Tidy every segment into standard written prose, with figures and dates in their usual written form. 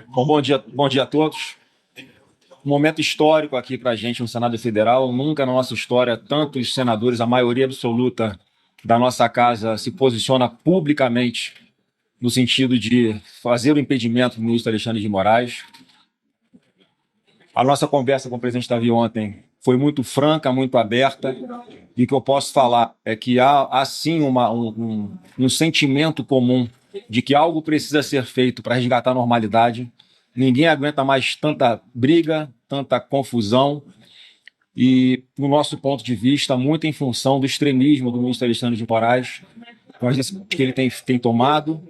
Bom dia a todos. Um momento histórico aqui para a gente no Senado Federal. Nunca na nossa história tantos senadores, a maioria absoluta da nossa casa, se posiciona publicamente no sentido de fazer o impedimento do ministro Alexandre de Moraes. A nossa conversa com o presidente Davi ontem foi muito franca, muito aberta, e o que eu posso falar é que há sim um sentimento comum de que algo precisa ser feito para resgatar a normalidade. Ninguém aguenta mais tanta briga, tanta confusão, e, no nosso ponto de vista, muito em função do extremismo do ministro Alexandre de Moraes, com as decisões que ele tem tomado,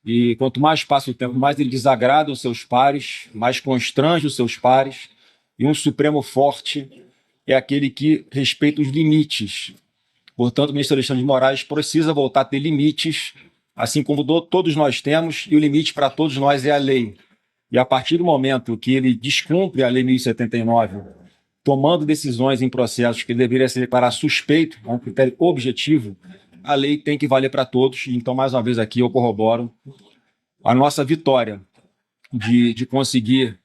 e quanto mais passa o tempo, mais ele desagrada os seus pares, mais constrange os seus pares, e um Supremo forte é aquele que respeita os limites. Portanto, o ministro Alexandre de Moraes precisa voltar a ter limites, assim como todos nós temos, e o limite para todos nós é a lei. E a partir do momento que ele descumpre a Lei 1079, tomando decisões em processos que ele deveria ser declarado suspeito, é um critério objetivo, a lei tem que valer para todos. Então, mais uma vez aqui, eu corroboro a nossa vitória de conseguir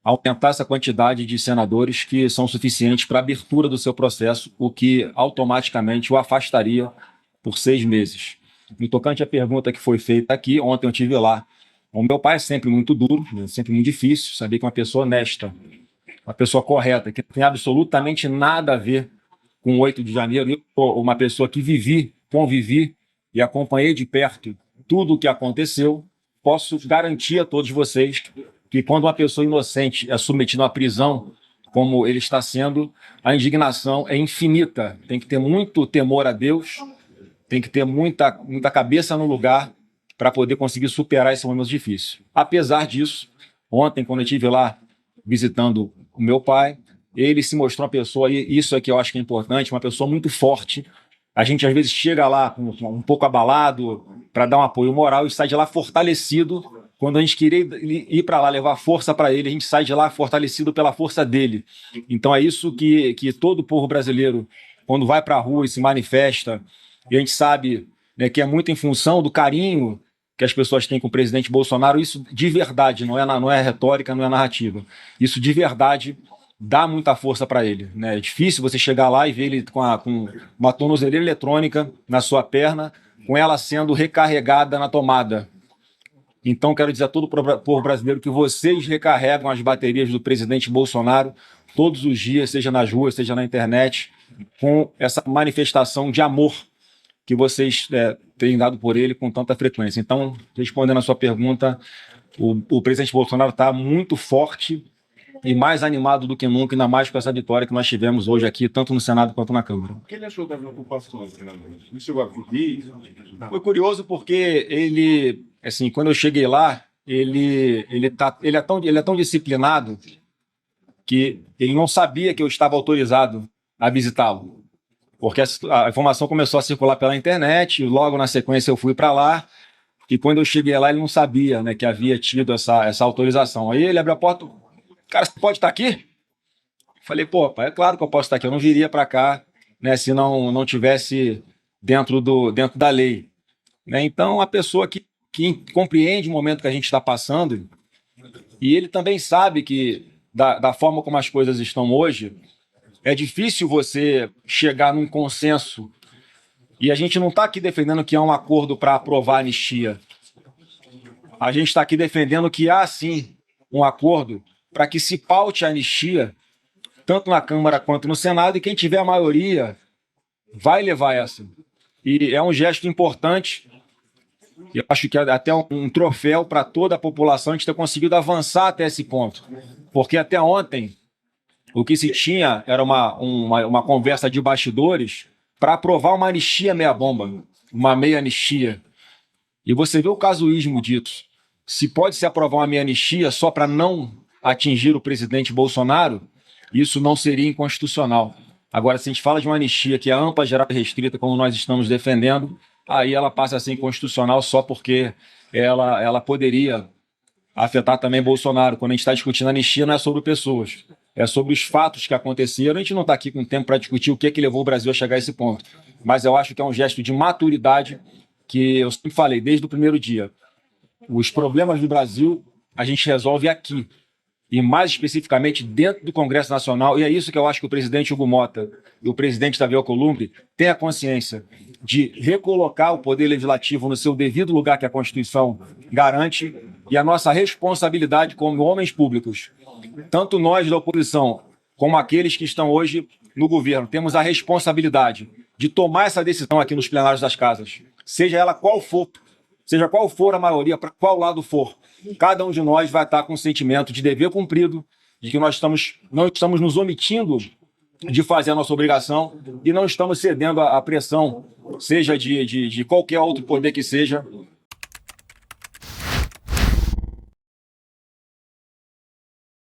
aumentar essa quantidade de senadores que são suficientes para a abertura do seu processo, o que automaticamente o afastaria por 6 meses. No tocante à pergunta que foi feita aqui, ontem eu estive lá. O meu pai é sempre muito duro, sempre muito difícil, saber que uma pessoa honesta, uma pessoa correta, que não tem absolutamente nada a ver com o 8 de janeiro, eu sou uma pessoa que convivi e acompanhei de perto tudo o que aconteceu, posso garantir a todos vocês que quando uma pessoa inocente é submetida à prisão, como ele está sendo, a indignação é infinita. Tem que ter muito temor a Deus, tem que ter muita cabeça no lugar para poder conseguir superar esse momento difícil. Apesar disso, ontem, quando eu estive lá visitando o meu pai, ele se mostrou uma pessoa, e isso é que eu acho que é importante, uma pessoa muito forte. A gente, às vezes, chega lá um pouco abalado para dar um apoio moral e sai de lá fortalecido. Quando a gente queria ir para lá levar força para ele, a gente sai de lá fortalecido pela força dele. Então é isso que todo o povo brasileiro, quando vai para a rua e se manifesta, e a gente sabe, né, que é muito em função do carinho que as pessoas têm com o presidente Bolsonaro, isso de verdade, não é retórica, não é narrativa. Isso de verdade dá muita força para ele, né? É difícil você chegar lá e ver ele com uma tornozeleira eletrônica na sua perna, com ela sendo recarregada na tomada. Então, quero dizer a todo o povo brasileiro que vocês recarregam as baterias do presidente Bolsonaro todos os dias, seja nas ruas, seja na internet, com essa manifestação de amor que vocês têm dado por ele com tanta frequência. Então, respondendo a sua pergunta, o presidente Bolsonaro está muito forte e mais animado do que nunca, ainda mais com essa vitória que nós tivemos hoje aqui, tanto no Senado quanto na Câmara. O que ele achou das ocupações, senador? Ele chegou a pedir? Foi curioso porque ele, assim, quando eu cheguei lá, ele é tão disciplinado que ele não sabia que eu estava autorizado a visitá-lo, porque a informação começou a circular pela internet, e logo na sequência eu fui para lá, e quando eu cheguei lá ele não sabia, né, que havia tido essa autorização. Aí ele abriu a porta: cara, você pode estar aqui? Falei: pô, pai, é claro que eu posso estar aqui, eu não viria para cá, né, se não tivesse dentro da lei. Né? Então, a pessoa que compreende o momento que a gente está passando, e ele também sabe que, da forma como as coisas estão hoje, é difícil você chegar num consenso, e a gente não está aqui defendendo que há um acordo para aprovar a anistia. A gente está aqui defendendo que há, sim, um acordo para que se paute a anistia, tanto na Câmara quanto no Senado, e quem tiver a maioria vai levar essa. E é um gesto importante. Eu acho que é até um troféu para toda a população a gente ter conseguido avançar até esse ponto. Porque até ontem, o que se tinha era uma conversa de bastidores para aprovar uma anistia meia-bomba, uma meia-anistia. E você vê o casuísmo disso. Se pode se aprovar uma meia-anistia só para não atingir o presidente Bolsonaro, isso não seria inconstitucional. Agora, se a gente fala de uma anistia que é ampla, geral e restrita, como nós estamos defendendo, aí ela passa a ser inconstitucional só porque ela poderia afetar também Bolsonaro. Quando a gente está discutindo a anistia, não é sobre pessoas, é sobre os fatos que aconteceram. A gente não está aqui com tempo para discutir o que levou o Brasil a chegar a esse ponto. Mas eu acho que é um gesto de maturidade que eu sempre falei desde o primeiro dia. Os problemas do Brasil a gente resolve aqui. E mais especificamente dentro do Congresso Nacional, e é isso que eu acho que o presidente Hugo Mota e o presidente Davi Alcolumbre têm a consciência de recolocar o poder legislativo no seu devido lugar que a Constituição garante, e a nossa responsabilidade como homens públicos, tanto nós da oposição como aqueles que estão hoje no governo, temos a responsabilidade de tomar essa decisão aqui nos plenários das casas, seja ela qual for, seja qual for a maioria, para qual lado for. Cada um de nós vai estar com o sentimento de dever cumprido, de que nós não estamos nos omitindo de fazer a nossa obrigação e não estamos cedendo à pressão, seja de qualquer outro poder que seja,